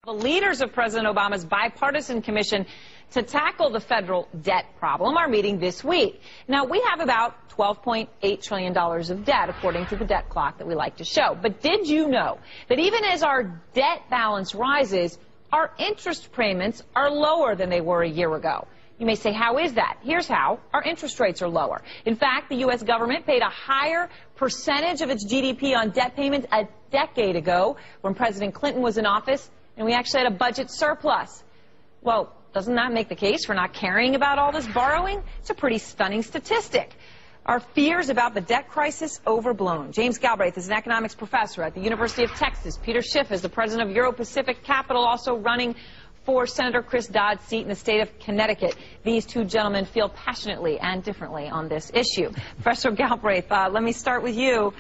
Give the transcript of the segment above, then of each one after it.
The leaders of President Obama's bipartisan commission to tackle the federal debt problem are meeting this week. Now, we have about $12.8 trillion of debt, according to the debt clock that we like to show. But did you know that even as our debt balance rises, our interest payments are lower than they were a year ago? You may say, how is that? Here's how. Our interest rates are lower. In fact, the U.S. government paid a higher percentage of its GDP on debt payments a decade ago when President Clinton was in office, and we actually had a budget surplus. Well, doesn't that make the case for not caring about all this borrowing? It's a pretty stunning statistic. Are fears about the debt crisis overblown? James Galbraith is an economics professor at the University of Texas. Peter Schiff is the president of Euro-Pacific Capital, also running for Senator Chris Dodd's seat in the state of Connecticut. These two gentlemen feel passionately and differently on this issue. Professor Galbraith, let me start with you.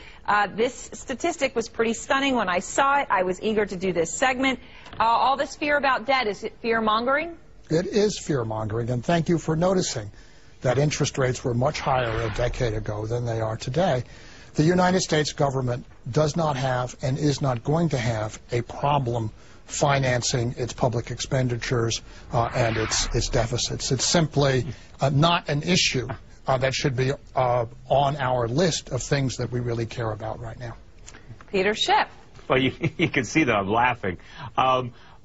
This statistic was pretty stunning. When I saw it, I was eager to do this segment. All this fear about debt, is it fear-mongering? It is fear-mongering, and thank you for noticing that interest rates were much higher a decade ago than they are today. The United States government does not have and is not going to have a problem financing its public expenditures and its deficits. It's simply not an issue that should be on our list of things that we really care about right now. Peter Schiff. Well, you can see that I'm laughing.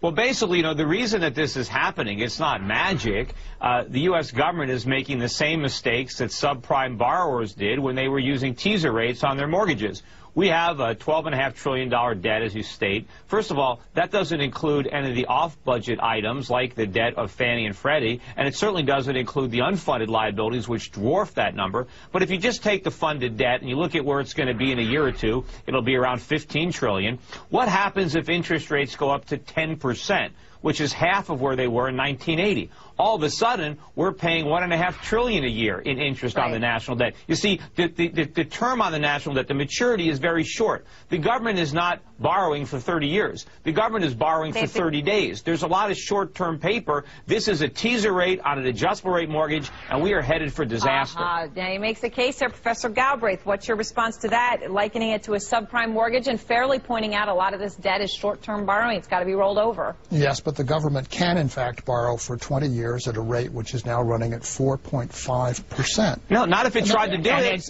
Well, basically, you know, the reason that this is happening, it's not magic. The U.S. government is making the same mistakes that subprime borrowers did when they were using teaser rates on their mortgages. We have a $12.5 trillion debt, as you state. First of all, that doesn't include any of the off-budget items like the debt of Fannie and Freddie, and it certainly doesn't include the unfunded liabilities, which dwarf that number. But if you just take the funded debt and you look at where it's going to be in a year or two, it'll be around $15 trillion. What happens if interest rates go up to 10%, which is half of where they were in 1980? All of a sudden, we're paying $1.5 trillion a year in interest on the national debt. You see, the term on the national debt, the maturity is very short. The government is not borrowing for 30 years. The government is borrowing for 30 days. There's a lot of short-term paper. This is a teaser rate on an adjustable rate mortgage, and we are headed for disaster. Now, he makes a case there, Professor Galbraith. What's your response to that, likening it to a subprime mortgage and fairly pointing out a lot of this debt is short-term borrowing? It's got to be rolled over. Yes, but the government can, in fact, borrow for 20 years at a rate which is now running at 4.5%. No, not if it tried to do it.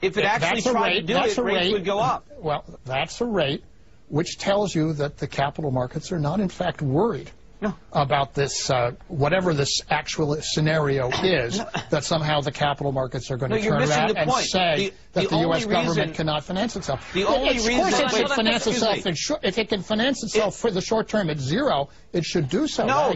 If it actually tried to do it, rates would go up. Well, that's a rate which tells you that the capital markets are not, in fact, worried about this, whatever this actual scenario is, that somehow the capital markets are going to turn around and say that the U.S. government cannot finance itself. The only reason if it can finance itself for the short term at zero, it should do so. No,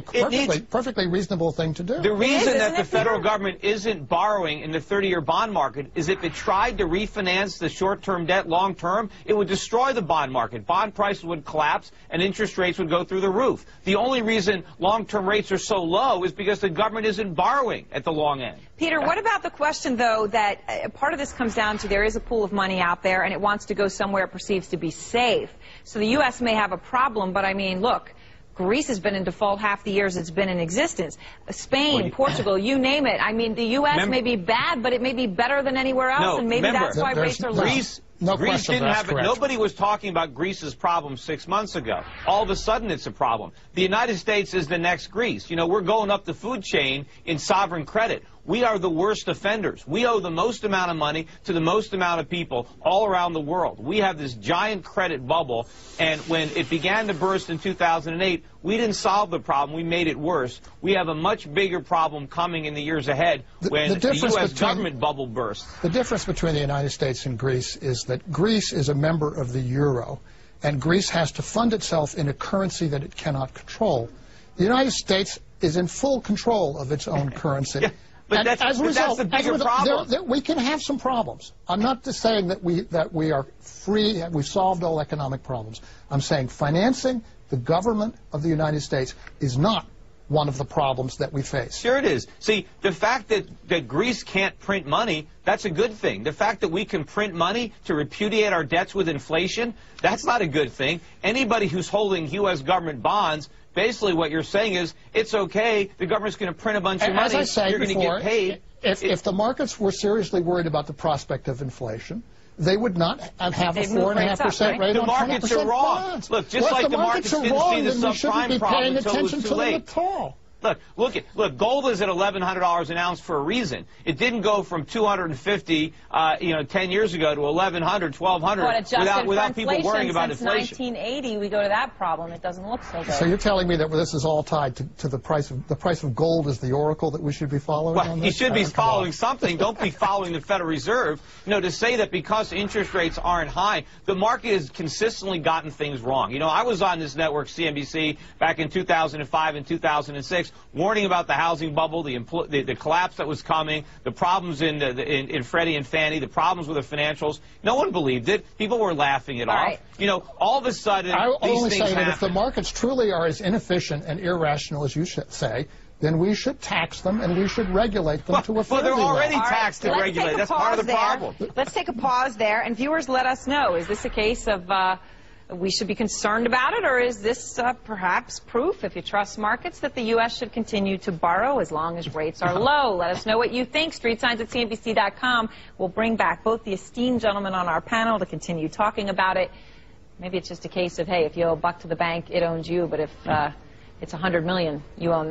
perfectly reasonable thing to do. The reason that the federal government isn't borrowing in the 30-year bond market is if it tried to refinance the short-term debt long-term, it would destroy the bond market. Bond prices would collapse and interest rates would go through the roof. The only reason long-term rates are so low is because the government isn't borrowing at the long end. Peter, what about the question, though, that part of this comes down to there is a pool of money out there and it wants to go somewhere it perceives to be safe. So the U.S. may have a problem, but I mean, look, Greece has been in default half the years it's been in existence. Spain, Portugal, you name it. I mean, the U.S. may be bad, but it may be better than anywhere else, and maybe that's why rates are low. Greece didn't have it. Nobody was talking about Greece's problem 6 months ago. All of a sudden, it's a problem. The United States is the next Greece. You know, we're going up the food chain in sovereign credit. We are the worst offenders. We owe the most amount of money to the most amount of people all around the world. We have this giant credit bubble, and when it began to burst in 2008, we didn't solve the problem. We made it worse. We have a much bigger problem coming in the years ahead when the U.S. government bubble bursts. The difference between the United States and Greece is that Greece is a member of the euro, and Greece has to fund itself in a currency that it cannot control. The United States is in full control of its own currency. But that's the bigger problem. We can have some problems. I'm not just saying that we are free, we've solved all economic problems. I'm saying financing the government of the United States is not one of the problems that we face. Sure it is. See, the fact that Greece can't print money, that's a good thing. The fact that we can print money to repudiate our debts with inflation, that's not a good thing. Anybody who's holding U.S. government bonds, basically what you're saying is, it's okay, the government's going to print a bunch of money, you're going to get paid. If the markets were seriously worried about the prospect of inflation, they would not have a 4.5% rate the on markets 20% are wrong. bonds. Look, just like the markets didn't see the subprime problem until it was too late. Look, gold is at $1,100 an ounce for a reason. It didn't go from 250, 10 years ago to 1,100, 1,200 without people worrying about inflation. Since 1980, we go to that problem. It doesn't look so good. So you're telling me that this is all tied to the price of gold is the oracle that we should be following? Well, you should be following something. Don't be following the Federal Reserve. To say that because interest rates aren't high, the market has consistently gotten things wrong. I was on this network, CNBC, back in 2005 and 2006. Warning about the housing bubble, the collapse that was coming, the problems in Freddie and Fannie, the problems with the financials. No one believed it. People were laughing it off. All of a sudden, I these only things say that happen. if the markets truly are as inefficient and irrational as you say, then we should tax them and we should regulate them to a fair level. Well, they're already taxed and let's regulated. That's part of the problem. Let's take a pause there, and viewers, let us know. Is this a case of we should be concerned about it, or is this perhaps proof, if you trust markets, that the U.S. should continue to borrow as long as rates are low? Let us know what you think. StreetSigns@CNBC.com. We'll bring back both the esteemed gentlemen on our panel to continue talking about it. Maybe it's just a case of, hey, if you owe $1 to the bank, it owns you, but if it's $100 million, you own that.